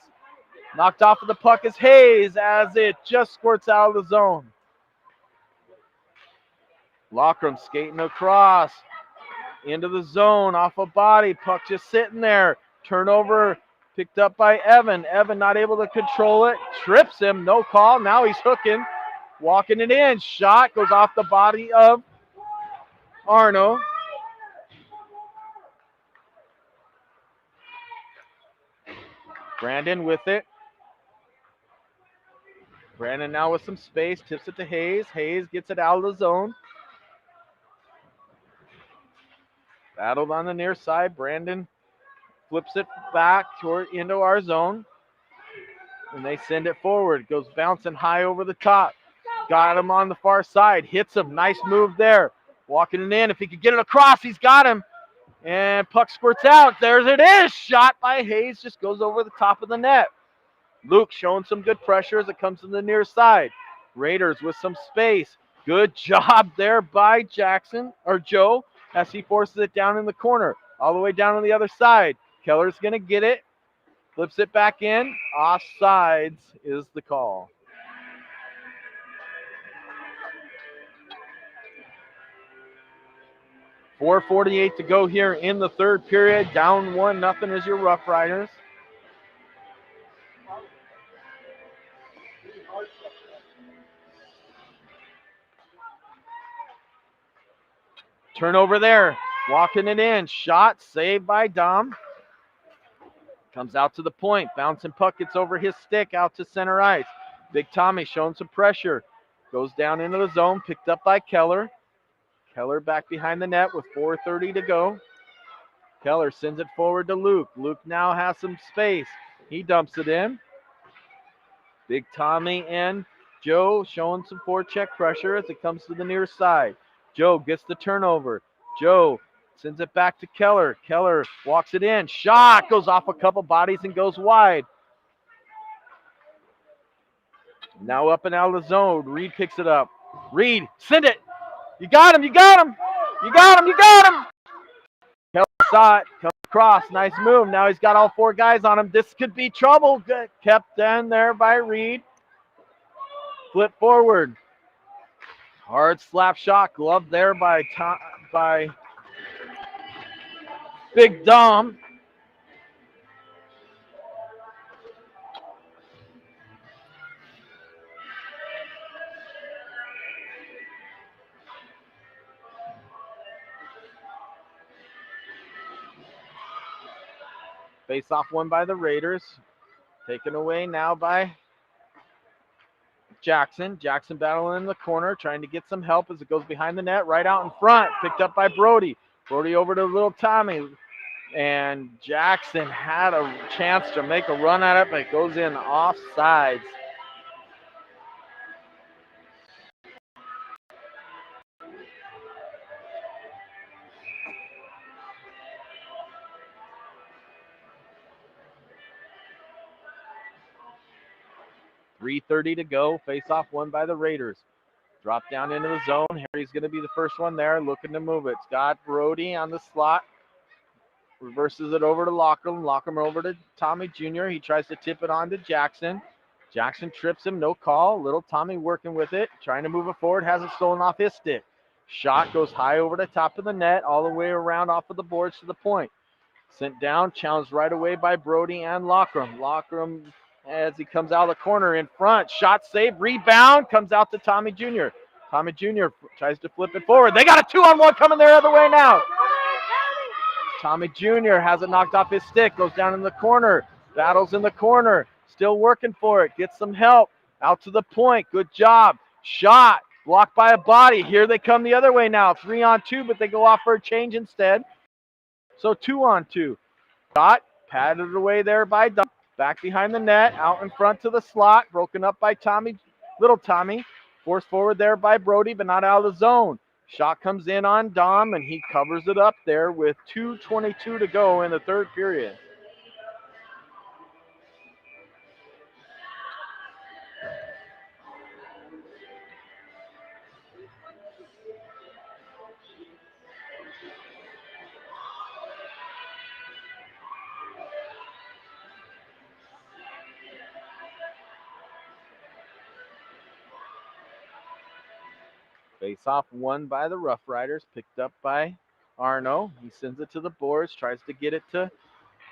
Knocked off of the puck is Hayes as it just squirts out of the zone. Lockram skating across into the zone off a body. Puck just sitting there. Turnover picked up by Evan. Evan not able to control it. Trips him. No call. Now he's hooking. Walking it in. Shot goes off the body of Arno. Brandon with it. Brandon now with some space. Tips it to Hayes. Hayes gets it out of the zone. Battled on the near side. Brandon flips it back into our zone. And they send it forward. Goes bouncing high over the top. Got him on the far side. Hits him. Nice move there. Walking it in. If he could get it across, he's got him. And puck squirts out. There it is. Shot by Hayes. Just goes over the top of the net. Luke showing some good pressure as it comes to the near side. Raiders with some space. Good job there by Joe as he forces it down in the corner. All the way down on the other side. Keller's going to get it. Flips it back in. Offsides is the call. .448 to go here in the third period. Down 1-0 is your RoughRiders. Turnover there. Walking it in. Shot saved by Dom. Comes out to the point. Bouncing puck gets over his stick out to center ice. Big Tommy showing some pressure. Goes down into the zone. Picked up by Keller. Keller back behind the net with 4:30 to go. Keller sends it forward to Luke. Luke now has some space. He dumps it in. Big Tommy and Joe showing some forecheck pressure as it comes to the near side. Joe gets the turnover. Joe sends it back to Keller. Keller walks it in. Shot goes off a couple bodies and goes wide. Now up and out of the zone. Reed picks it up. Reed, send it. You got him. You got him. You got him. You got him. Keller saw it. Comes across. Nice move. Now he's got all four guys on him. This could be trouble. Good. Kept down there by Reed. Flip forward. Hard slap shot. Glove there by Big Dom. Face off one by the Raiders. Taken away now by Jackson. Jackson battling in the corner, trying to get some help as it goes behind the net, right out in front. Picked up by Brody. Brody over to little Tommy. And Jackson had a chance to make a run at it, but it goes in offsides. .330 to go. Face off one by the Raiders. Drop down into the zone. Harry's going to be the first one there, looking to move it. Scott Brody on the slot. Reverses it over to Lockham. Lockham over to Tommy Jr. He tries to tip it on to Jackson. Jackson trips him. No call. Little Tommy working with it. Trying to move it forward. Has it stolen off his stick. Shot goes high over the top of the net. All the way around off of the boards to the point. Sent down. Challenged right away by Brody and Lockham. Lockham as he comes out of the corner in front. Shot save. Rebound. Comes out to Tommy Jr. Tommy Jr. tries to flip it forward. They got a 2-on-1 coming their other way now. Tommy Jr. has it knocked off his stick. Goes down in the corner. Battles in the corner. Still working for it. Gets some help. Out to the point. Good job. Shot. Blocked by a body. Here they come the other way now. 3-on-2, but they go off for a change instead. So 2-on-2. Shot. Patted away there by Dom. Back behind the net. Out in front to the slot. Broken up by Tommy. Little Tommy. Forced forward there by Brody, but not out of the zone. Shot comes in on Dom, and he covers it up there with 2:22 to go in the third period. Face-off won by the RoughRiders, picked up by Arno. He sends it to the boards, tries to get it to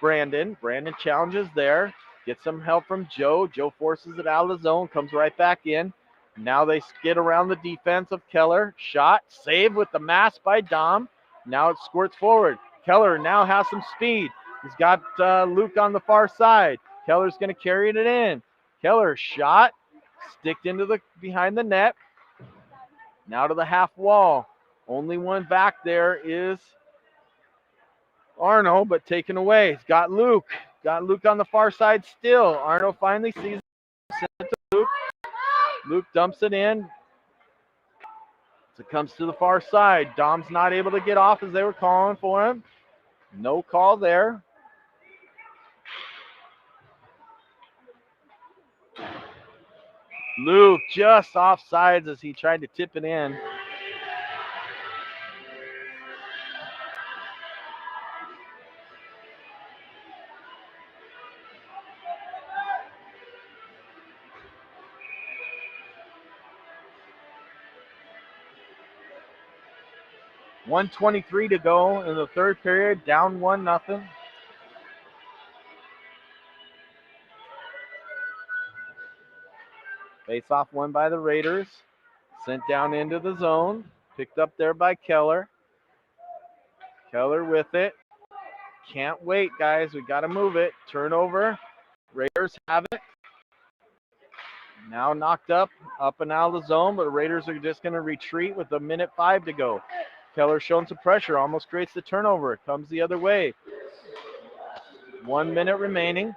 Brandon. Brandon challenges there, gets some help from Joe. Joe forces it out of the zone, comes right back in. Now they skid around the defense of Keller. Shot, save with the mask by Dom. Now it squirts forward. Keller now has some speed. He's got Luke on the far side. Keller's going to carry it in. Keller shot, sticked into the behind the net. Now to the half wall. Only one back there is Arno, but taken away. He's got Luke. Got Luke on the far side still. Arno finally sees it, sends it to Luke. Luke dumps it in. As it comes to the far side. Dom's not able to get off as they were calling for him. No call there. Luke just offsides as he tried to tip it in. .123 to go in the third period, down 1-0. Face-off won by the Raiders. Sent down into the zone. Picked up there by Keller. Keller with it. Can't wait, guys. We got to move it. Turnover. Raiders have it. Now knocked up and out of the zone, but the Raiders are just going to retreat with 1:05 to go. Keller showing some pressure, almost creates the turnover. It comes the other way. 1 minute remaining.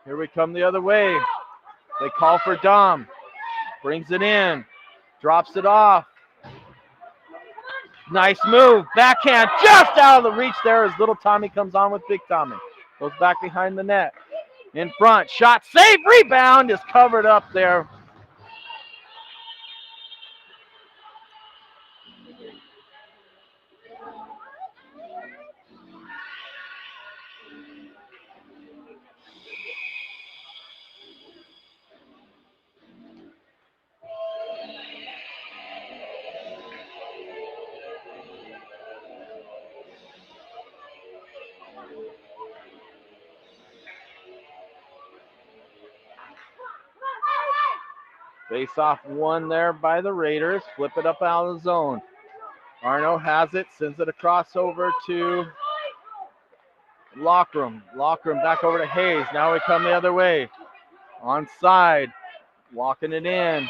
Here we come the other way. They call for Dom. Brings it in. Drops it off. Nice move. Backhand just out of the reach there as little Tommy comes on with big Tommy. Goes back behind the net. In front. Shot. Save. Rebound is covered up there. Face-off won there by the Raiders. Flip it up out of the zone. Arno has it, sends it across over to Lockroom. Lockroom back over to Hayes. Now we come the other way. Onside. Walking it in.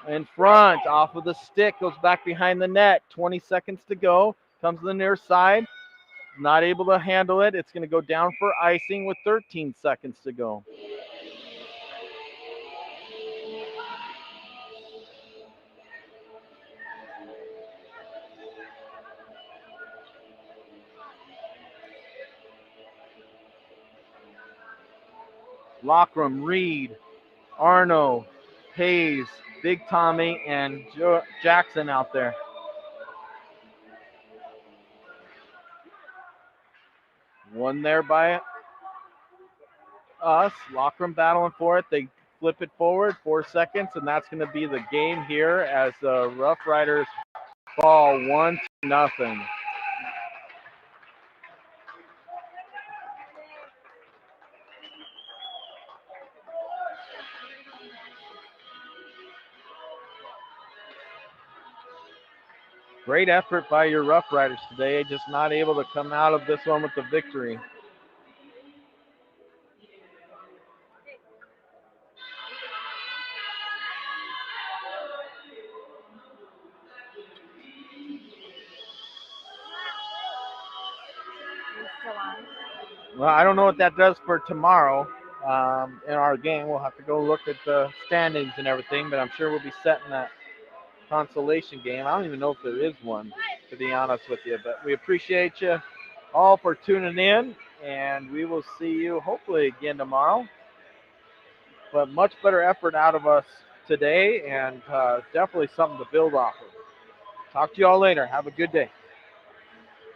In front. Off of the stick. Goes back behind the net. 20 seconds to go. Comes to the near side. Not able to handle it. It's going to go down for icing with 13 seconds to go. Lockroom, Reed, Arno, Hayes, Big Tommy, and Jackson out there. One there by us. Lockroom battling for it. They flip it forward 4 seconds, and that's going to be the game here as the RoughRiders fall 1-0. Great effort by your RoughRiders today, just not able to come out of this one with the victory. Well, I don't know what that does for tomorrow in our game. We'll have to go look at the standings and everything, but I'm sure we'll be setting that consolation game. I don't even know if there is one, to be honest with you, but we appreciate you all for tuning in, and we will see you hopefully again tomorrow. But much better effort out of us today, and definitely something to build off of. Talk to you all later. Have a good day.